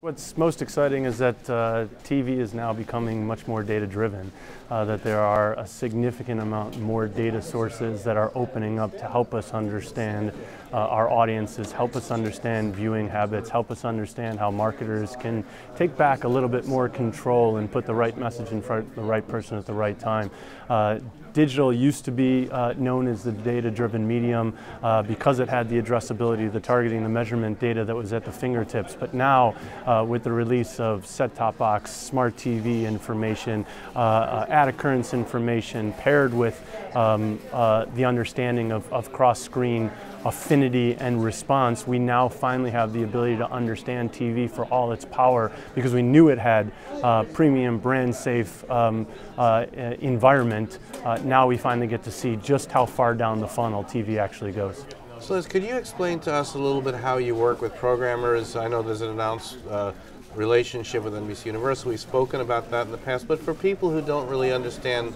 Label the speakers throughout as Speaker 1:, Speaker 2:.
Speaker 1: What's most exciting is that TV is now becoming much more data-driven, that there are a significant amount more data sources that are opening up to help us understand our audiences, help us understand viewing habits, help us understand how marketers can take back a little bit more control and put the right message in front of the right person at the right time. Digital used to be known as the data-driven medium because it had the addressability, the targeting, the measurement data that was at the fingertips. But now, with the release of set-top box, smart TV information, ad occurrence information, paired with the understanding of cross-screen affinity and response, we now finally have the ability to understand TV for all its power because we knew it had premium, brand-safe environment. Now we finally get to see just how far down the funnel TV actually goes.
Speaker 2: So Liz, could you explain to us a little bit how you work with programmers? I know there's an announced relationship with NBC Universal. We've spoken about that in the past, but for people who don't really understand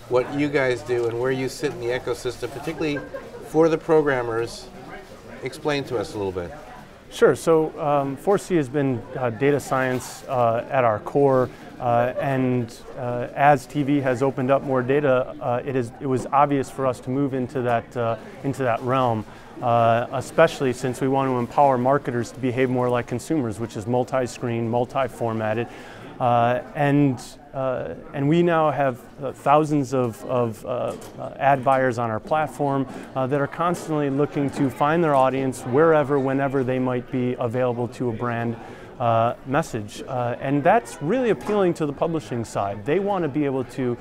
Speaker 2: what you guys do and where you sit in the ecosystem, particularly for the programmers, explain to us a little bit.
Speaker 1: Sure. So 4C has been data science at our core, and as TV has opened up more data, it was obvious for us to move into that realm, especially since we want to empower marketers to behave more like consumers, which is multi-screen, multi-formatted. And we now have thousands of ad buyers on our platform that are constantly looking to find their audience wherever, whenever they might be available to a brand message. And that's really appealing to the publishing side. They want to be able to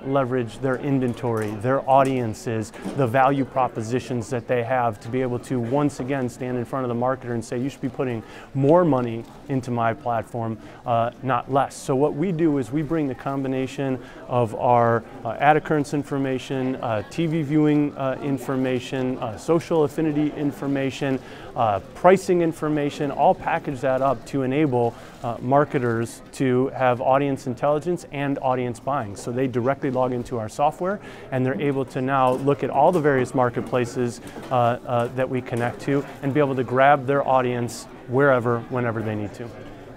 Speaker 1: leverage their inventory, their audiences, the value propositions that they have to be able to once again stand in front of the marketer and say, you should be putting more money into my platform, not less. So what we do is we bring the combination of our ad occurrence information, TV viewing information, social affinity information, pricing information, all package that up to enable marketers to have audience intelligence and audience buying. So they directly log into our software and they're able to now look at all the various marketplaces that we connect to and be able to grab their audience wherever, whenever they need to.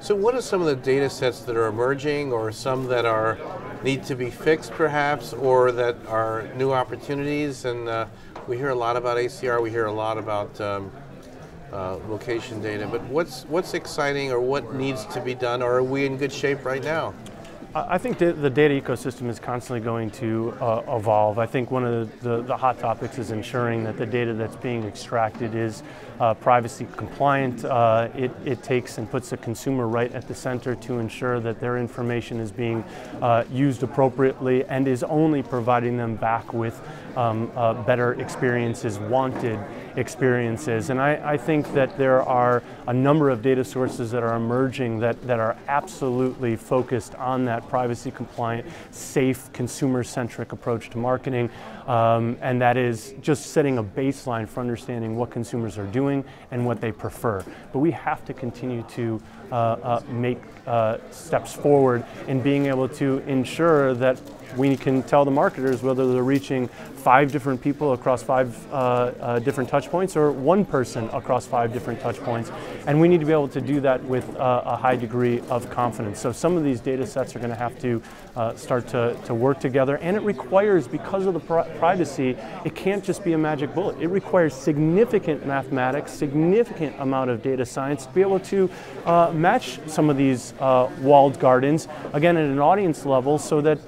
Speaker 2: So what are some of the data sets that are emerging, or some that need to be fixed perhaps, or that are new opportunities? And we hear a lot about ACR, we hear a lot about location data, but what's exciting, or what needs to be done, or are we in good shape right now?
Speaker 1: I think the data ecosystem is constantly going to evolve. I think one of the hot topics is ensuring that the data that's being extracted is privacy compliant. It takes and puts the consumer right at the center to ensure that their information is being used appropriately and is only providing them back with better experiences, wanted experiences. And I think that there are a number of data sources that are emerging that are absolutely focused on that privacy compliant, safe, consumer-centric approach to marketing. And that is just setting a baseline for understanding what consumers are doing and what they prefer. But we have to continue to make steps forward in being able to ensure that we can tell the marketers whether they're reaching 5 different people across 5 different touch points or one person across 5 different touch points. And we need to be able to do that with a high degree of confidence. So some of these data sets are going to have to start to work together, and it requires, because of the privacy, it can't just be a magic bullet. It requires significant mathematics, significant amount of data science to be able to match some of these walled gardens, again at an audience level, so that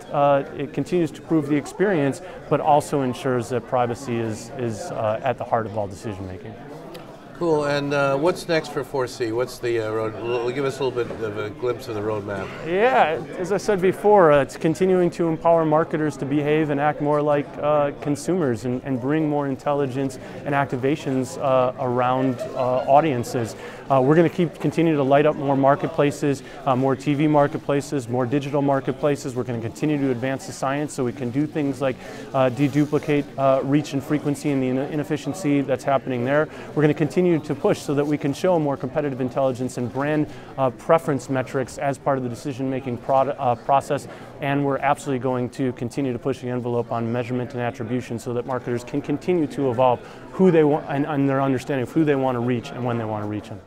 Speaker 1: it continues to improve the experience, but also ensures that privacy is at the heart of all decision making.
Speaker 2: Cool. And what's next for 4C? What's the road? Give us a little bit of a glimpse of the roadmap.
Speaker 1: Yeah, as I said before, it's continuing to empower marketers to behave and act more like consumers and bring more intelligence and activations around audiences. We're going to continue to light up more marketplaces, more TV marketplaces, more digital marketplaces. We're going to continue to advance the science so we can do things like de-duplicate reach and frequency and the inefficiency that's happening there. We're going to continue to push so that we can show more competitive intelligence and brand preference metrics as part of the decision-making process, and we're absolutely going to continue to push the envelope on measurement and attribution so that marketers can continue to evolve who they want and their understanding of who they want to reach and when they want to reach them.